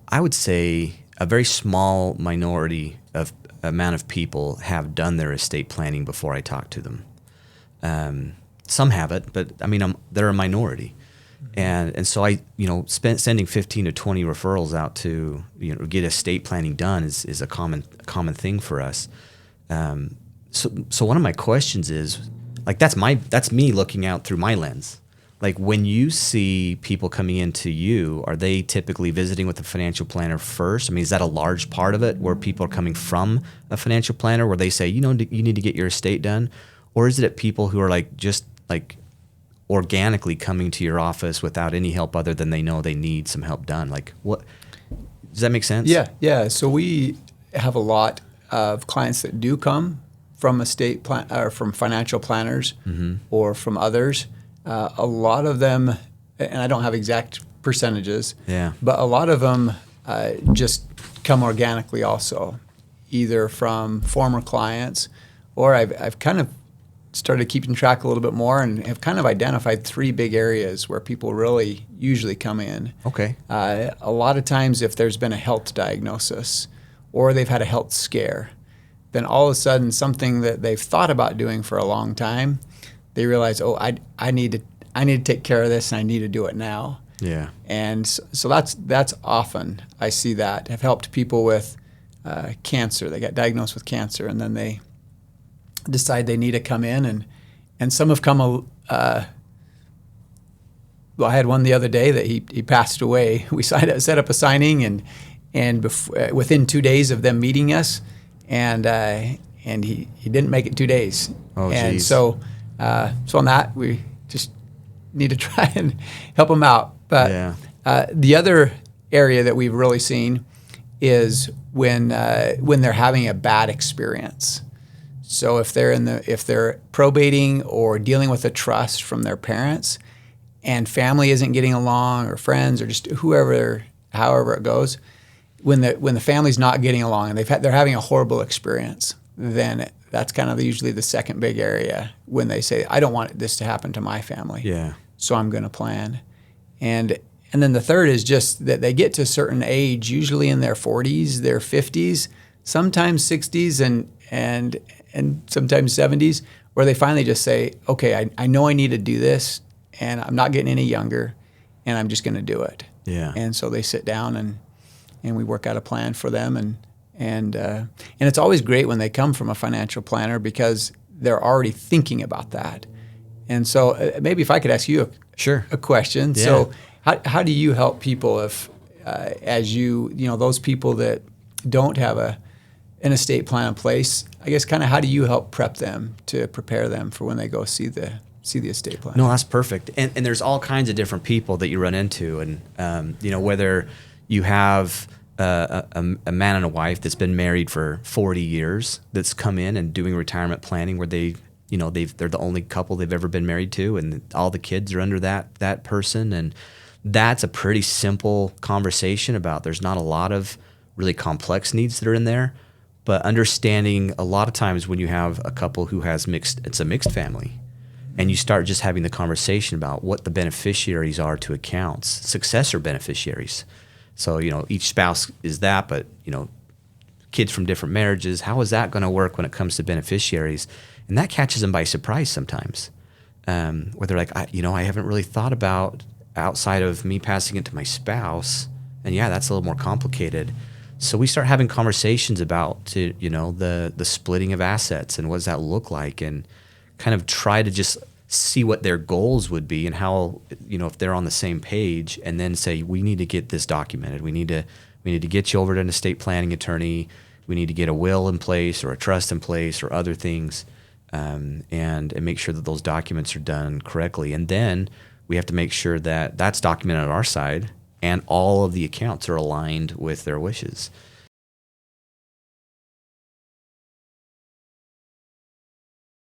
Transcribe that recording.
I would say a very small minority of amount of people have done their estate planning before I talk to them. Some have it, but I mean, they're a minority. And so I, sending 15 to 20 referrals out to, get estate planning done is a common thing for us. So one of my questions is, like, that's me looking out through my lens. Like, when you see people coming into you, are they typically visiting with a financial planner first? I mean, is that a large part of it, where people are coming from a financial planner where they say, you need to get your estate done? Or is it people who are just organically coming to your office without any help other than they know they need some help done? Like, what, does that make sense? Yeah. So we have a lot of clients that do come from estate plan or from financial planners or from others. A lot of them, and I don't have exact percentages, but a lot of them just come organically also, either from former clients, or I've kind of started keeping track a little bit more and have kind of identified 3 big areas where people really usually come in. Okay. A lot of times, if there's been a health diagnosis or they've had a health scare, then all of a sudden something that they've thought about doing for a long time, they realize, I need to take care of this and I need to do it now. Yeah. And so that's often I see that. I've helped people with cancer. They got diagnosed with cancer, and then they decide they need to come in, and some have come. Well, I had one the other day that he passed away. We set up a signing, and within 2 days of them meeting us, and he didn't make it 2 days. Oh, and geez. so on that, we just need to try and help them out. But the other area that we've really seen is when they're having a bad experience. So if they're probating or dealing with a trust from their parents, and family isn't getting along, or friends, or just however it goes, when the family's not getting along and they're having a horrible experience, then that's kind of usually the second big area when they say, I don't want this to happen to my family. Yeah. So I'm going to plan. And then the third is just that they get to a certain age, usually in their 40s, their 50s, sometimes 60s, and sometimes 70s, where they finally just say, okay, I know I need to do this, and I'm not getting any younger, and I'm just going to do it. Yeah. And so they sit down and we work out a plan for them, and it's always great when they come from a financial planner because they're already thinking about that. And so maybe if I could ask you a question. Yeah. So how do you help people if as those people that don't have an estate plan in place, I guess kind of how do you help prep them to prepare them for when they go see the estate plan? No, that's perfect. And there's all kinds of different people that you run into, and whether you have a man and a wife that's been married for 40 years that's come in and doing retirement planning where they're the only couple they've ever been married to, and all the kids are under that person, and that's a pretty simple conversation about. There's not a lot of really complex needs that are in there. But understanding, a lot of times when you have a couple who has it's a mixed family, and you start just having the conversation about what the beneficiaries are to accounts, successor beneficiaries. So, each spouse is that, but, kids from different marriages, how is that going to work when it comes to beneficiaries? And that catches them by surprise sometimes, where they're like, I haven't really thought about outside of me passing it to my spouse. And yeah, that's a little more complicated. So we start having conversations about the splitting of assets and what does that look like, and kind of try to just see what their goals would be and how, if they're on the same page, and then say, we need to get this documented. We need to get you over to an estate planning attorney. We need to get a will in place or a trust in place or other things, and make sure that those documents are done correctly. And then we have to make sure that that's documented on our side and all of the accounts are aligned with their wishes.